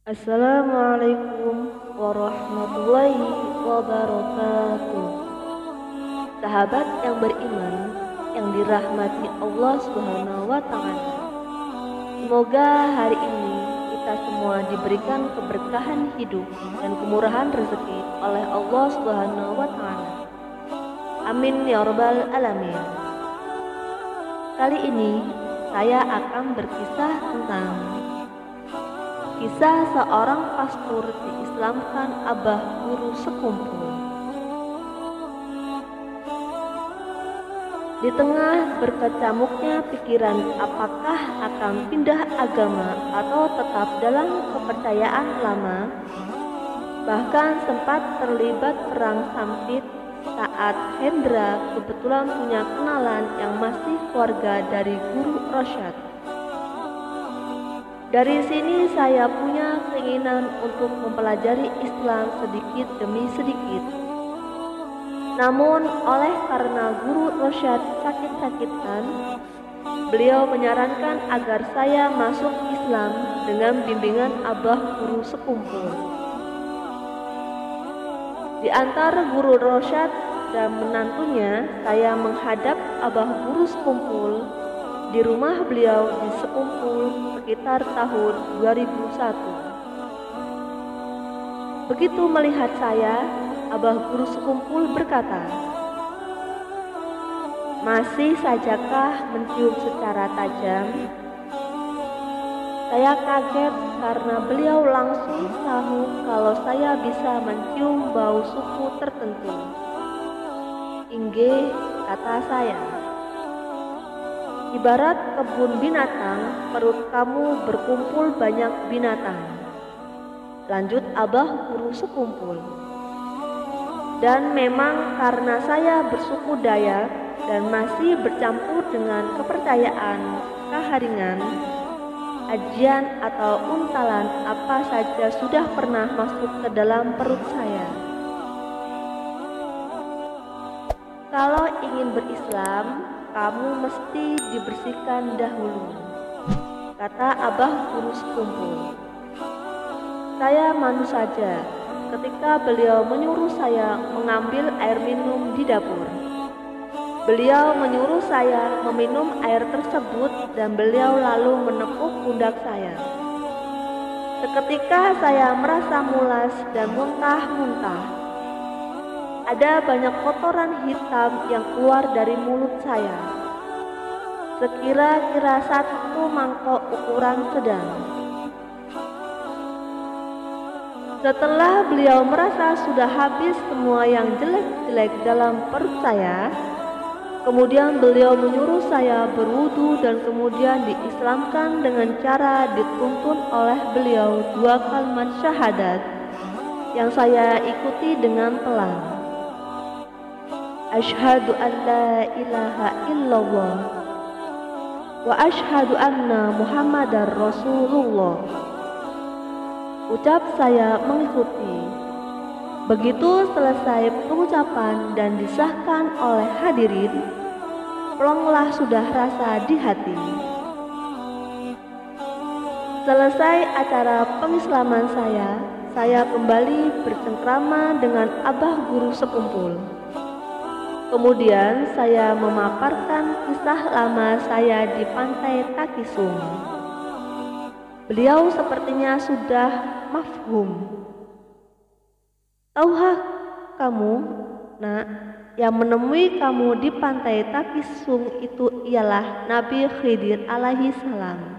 Assalamualaikum warahmatullahi wabarakatuh. Sahabat yang beriman yang dirahmati Allah Subhanahu wa taala. Semoga hari ini kita semua diberikan keberkahan hidup dan kemurahan rezeki oleh Allah Subhanahu wa taala. Amin ya rabbal alamin. Kali ini saya akan berkisah tentang kisah seorang pastor diislamkan Abah Guru Sekumpul. Di tengah berkecamuknya pikiran apakah akan pindah agama atau tetap dalam kepercayaan lama, bahkan sempat terlibat perang sampit saat Hendra kebetulan punya kenalan yang masih keluarga dari Guru Rosyad. Dari sini saya punya keinginan untuk mempelajari Islam sedikit demi sedikit. Namun oleh karena Guru Rosyad sakit-sakitan, beliau menyarankan agar saya masuk Islam dengan bimbingan Abah Guru Sekumpul. Di antara Guru Rosyad dan menantunya, saya menghadap Abah Guru Sekumpul di rumah beliau di Sekumpul sekitar tahun 2001. Begitu melihat saya, Abah Guru Sekumpul berkata, "Masih sajakah mencium secara tajam?" Saya kaget karena beliau langsung tahu kalau saya bisa mencium bau suku tertentu. "Inggih," kata saya. "Ibarat kebun binatang, perut kamu berkumpul banyak binatang," lanjut Abah Guru Sekumpul. Dan memang karena saya bersuku Dayak dan masih bercampur dengan kepercayaan Kaharingan, ajian atau untalan apa saja sudah pernah masuk ke dalam perut saya. "Kalau ingin berislam, kamu mesti dibersihkan dahulu," kata Abah Guru Sekumpul. Saya malu saja ketika beliau menyuruh saya mengambil air minum di dapur. Beliau menyuruh saya meminum air tersebut dan beliau lalu menepuk pundak saya. Seketika saya merasa mulas dan muntah-muntah. Ada banyak kotoran hitam yang keluar dari mulut saya. Sekira-kira 1 mangkok ukuran sedang. Setelah beliau merasa sudah habis semua yang jelek-jelek dalam perut saya, kemudian beliau menyuruh saya berwudu dan kemudian diislamkan dengan cara dituntun oleh beliau 2 kalimat syahadat yang saya ikuti dengan pelan. Asyhadu an la ilaha illallah wa asyhadu anna Muhammadar Rasulullah. Ucap saya mengikuti. Begitu selesai pengucapan dan disahkan oleh hadirin, plonglah sudah rasa di hati. Selesai acara pengislaman saya kembali bercengkrama dengan Abah Guru Sekumpul. Kemudian saya memaparkan kisah lama saya di pantai Takisung. Beliau sepertinya sudah mafhum. "Tahukah kamu, nak, yang menemui kamu di pantai Takisung itu ialah Nabi Khidir alaihi salam.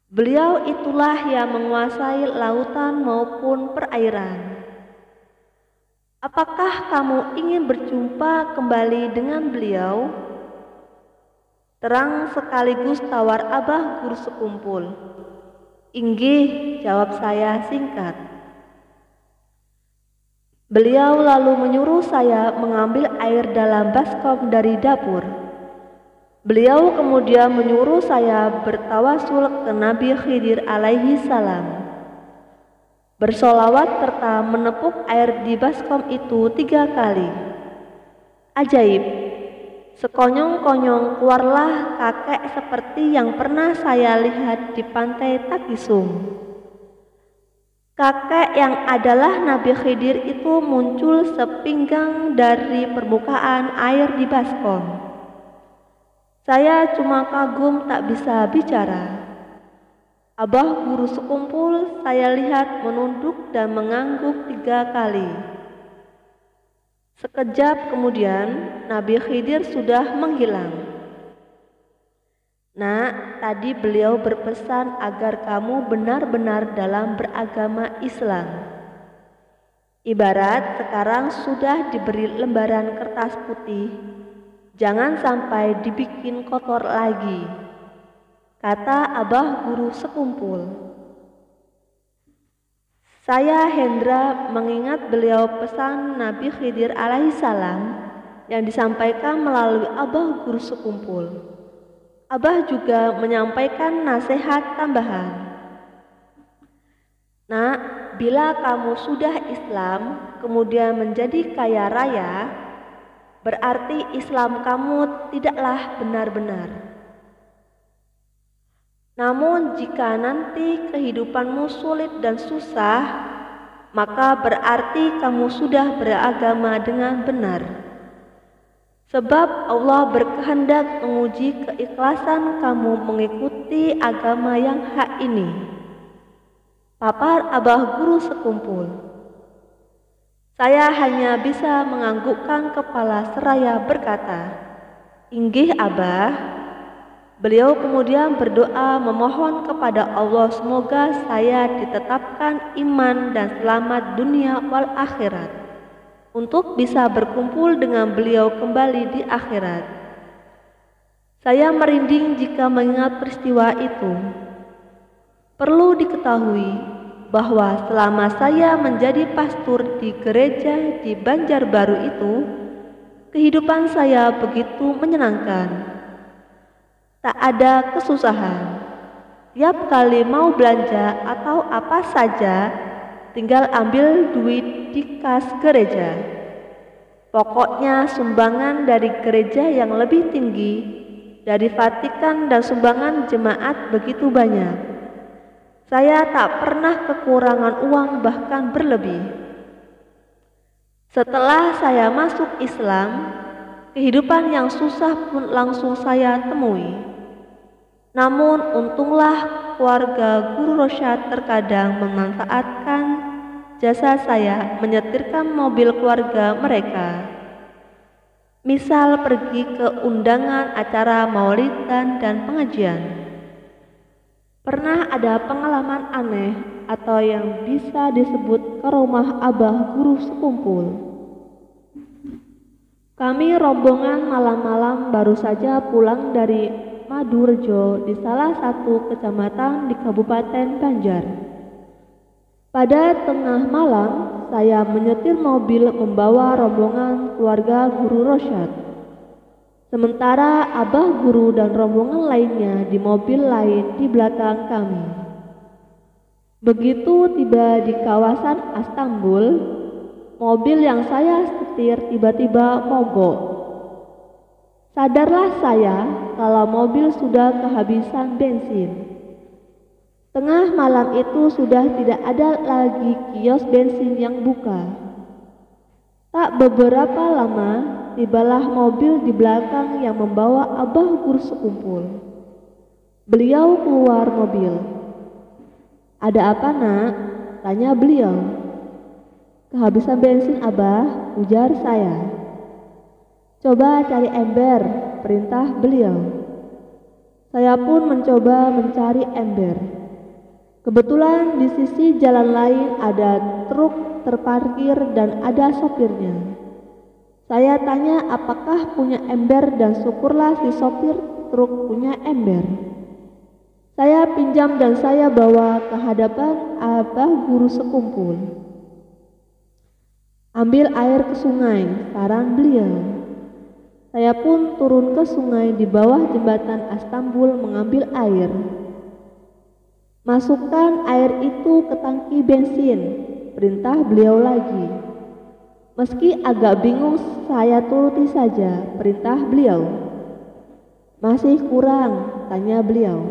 Beliau itulah yang menguasai lautan maupun perairan. Apakah kamu ingin berjumpa kembali dengan beliau?" Terang sekaligus tawar Abah Guru Sekumpul. "Inggih," jawab saya singkat. Beliau lalu menyuruh saya mengambil air dalam baskom dari dapur. Beliau kemudian menyuruh saya bertawasul ke Nabi Khidir alaihi salam, bersolawat serta menepuk air di baskom itu 3 kali. Ajaib, Sekonyong-konyong keluarlah kakek seperti yang pernah saya lihat di pantai Takisum. Kakek yang adalah Nabi Khidir itu muncul sepinggang dari permukaan air di baskom. Saya cuma kagum tak bisa bicara. Abah guru sekumpul saya lihat menunduk dan mengangguk 3 kali. Sekejap kemudian Nabi Khidir sudah menghilang. Nak, tadi beliau berpesan agar kamu benar-benar dalam beragama Islam. Ibarat sekarang sudah diberi lembaran kertas putih, jangan sampai dibikin kotor lagi, kata abah guru sekumpul. Saya Hendra mengingat beliau pesan Nabi Khidir alaihissalam yang disampaikan melalui abah guru sekumpul. Abah juga menyampaikan nasihat tambahan. Nak, bila kamu sudah Islam kemudian menjadi kaya raya, berarti Islam kamu tidaklah benar-benar. Namun jika nanti kehidupanmu sulit dan susah, maka berarti kamu sudah beragama dengan benar. Sebab Allah berkehendak menguji keikhlasan kamu mengikuti agama yang hak ini. Papar abah guru sekumpul. Saya hanya bisa menganggukkan kepala seraya berkata, "Inggih abah." Beliau kemudian berdoa memohon kepada Allah semoga saya ditetapkan iman dan selamat dunia wal akhirat, untuk bisa berkumpul dengan beliau kembali di akhirat. Saya merinding jika mengingat peristiwa itu. Perlu diketahui bahwa selama saya menjadi pastor di gereja di Banjarbaru itu, kehidupan saya begitu menyenangkan. Tak ada kesusahan. Tiap kali mau belanja atau apa saja, tinggal ambil duit di kas gereja. Pokoknya sumbangan dari gereja yang lebih tinggi, dari Vatikan dan sumbangan jemaat begitu banyak. Saya tak pernah kekurangan uang, bahkan berlebih. Setelah saya masuk Islam, kehidupan yang susah pun langsung saya temui. Namun untunglah keluarga Guru Rosyad terkadang memanfaatkan jasa saya menyetirkan mobil keluarga mereka. Misal pergi ke undangan acara maulidan dan pengajian. Pernah ada pengalaman aneh atau yang bisa disebut ke rumah abah guru sekumpul. Kami rombongan malam-malam baru saja pulang dari Madurjo di salah satu kecamatan di Kabupaten Banjar. Pada tengah malam, saya menyetir mobil membawa rombongan keluarga Guru Rosyad. Sementara abah guru dan rombongan lainnya di mobil lain di belakang kami. Begitu tiba di kawasan Istanbul, mobil yang saya setir tiba-tiba mogok. Sadarlah saya kalau mobil sudah kehabisan bensin. Tengah malam itu sudah tidak ada lagi kios bensin yang buka. Tak beberapa lama, tibalah mobil di belakang yang membawa abah guru sekumpul. Beliau keluar mobil. "Ada apa, nak?" tanya beliau. "Kehabisan bensin, abah," ujar saya. "Coba cari ember," perintah beliau. Saya pun mencoba mencari ember. Kebetulan di sisi jalan lain ada truk terparkir dan ada sopirnya. Saya tanya apakah punya ember dan syukurlah si sopir truk punya ember. Saya pinjam dan saya bawa ke hadapan abah guru sekumpul. "Ambil air ke sungai," saran beliau. Saya pun turun ke sungai di bawah jembatan Istanbul mengambil air. "Masukkan air itu ke tangki bensin," perintah beliau lagi. Meski agak bingung, saya turuti saja perintah beliau. Masih kurang, tanya beliau.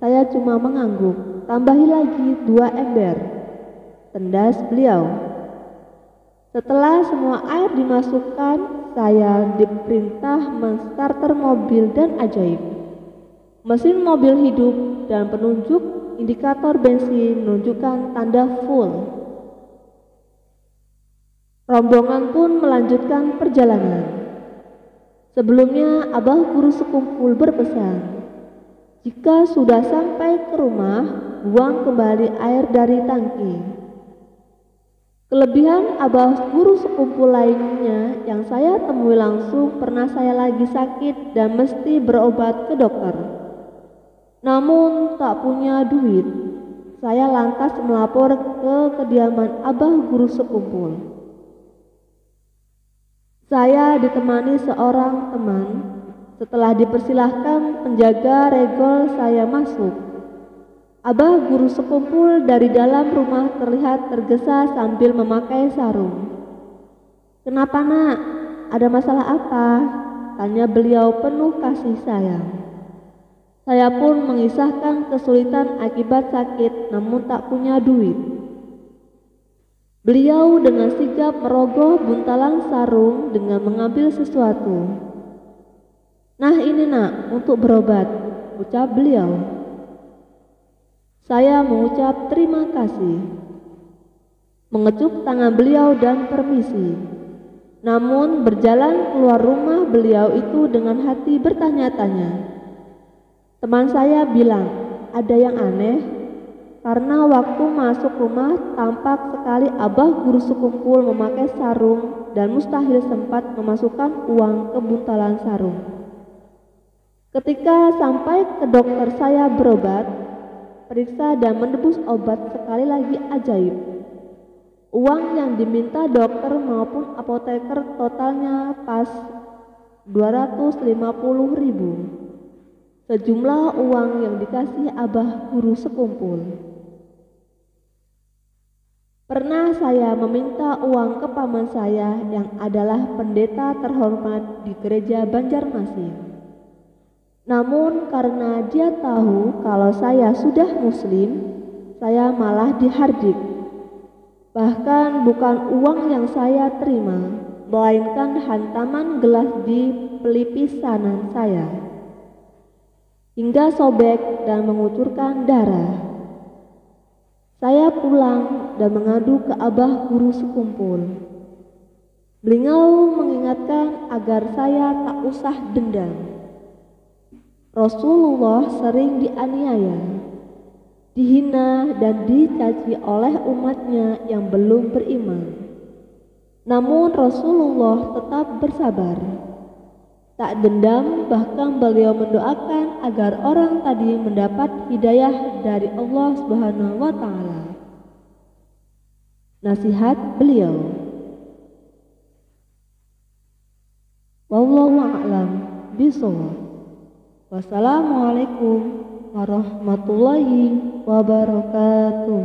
Saya cuma mengangguk. Tambahi lagi 2 ember, tendas beliau. Setelah semua air dimasukkan, saya diperintah menstarter mobil dan ajaib. Mesin mobil hidup dan penunjuk indikator bensin menunjukkan tanda full. Rombongan pun melanjutkan perjalanan. Sebelumnya abah guru sekumpul berpesan, jika sudah sampai ke rumah, buang kembali air dari tangki. Kelebihan abah guru sekumpul lainnya yang saya temui langsung pernah saya lagi sakit dan mesti berobat ke dokter. Namun tak punya duit, saya lantas melapor ke kediaman abah guru sekumpul. Saya ditemani seorang teman. Setelah dipersilahkan penjaga regol, saya masuk. Abah guru sekumpul dari dalam rumah terlihat tergesa sambil memakai sarung. "Kenapa nak? Ada masalah apa?" tanya beliau penuh kasih sayang. Saya pun mengisahkan kesulitan akibat sakit namun tak punya duit. Beliau dengan sigap merogoh buntalan sarung dengan mengambil sesuatu. "Nah ini nak, untuk berobat," ucap beliau. Saya mengucap terima kasih, mengecup tangan beliau dan permisi. Namun berjalan keluar rumah beliau itu dengan hati bertanya-tanya. Teman saya bilang, ada yang aneh, karena waktu masuk rumah tampak sekali abah guru sekumpul memakai sarung dan mustahil sempat memasukkan uang ke buntalan sarung. Ketika sampai ke dokter saya berobat, periksa dan menebus obat sekali lagi ajaib. Uang yang diminta dokter maupun apoteker totalnya pas 250.000. Sejumlah uang yang dikasih abah guru sekumpul. Pernah saya meminta uang ke paman saya yang adalah pendeta terhormat di gereja Banjarmasin. Namun karena dia tahu kalau saya sudah muslim, saya malah dihardik. Bahkan bukan uang yang saya terima, melainkan hantaman gelas di pelipisanan saya, hingga sobek dan mengucurkan darah. Saya pulang dan mengadu ke abah guru sekumpul. Beliau mengingatkan agar saya tak usah dendam. Rasulullah sering dianiaya, dihina dan dicaci oleh umatnya yang belum beriman. Namun Rasulullah tetap bersabar, tak dendam, bahkan beliau mendoakan agar orang tadi mendapat hidayah dari Allah Subhanahu wa Ta'ala. Nasihat beliau. Wallahu a'lam bishawab. Wassalamualaikum warahmatullahi wabarakatuh.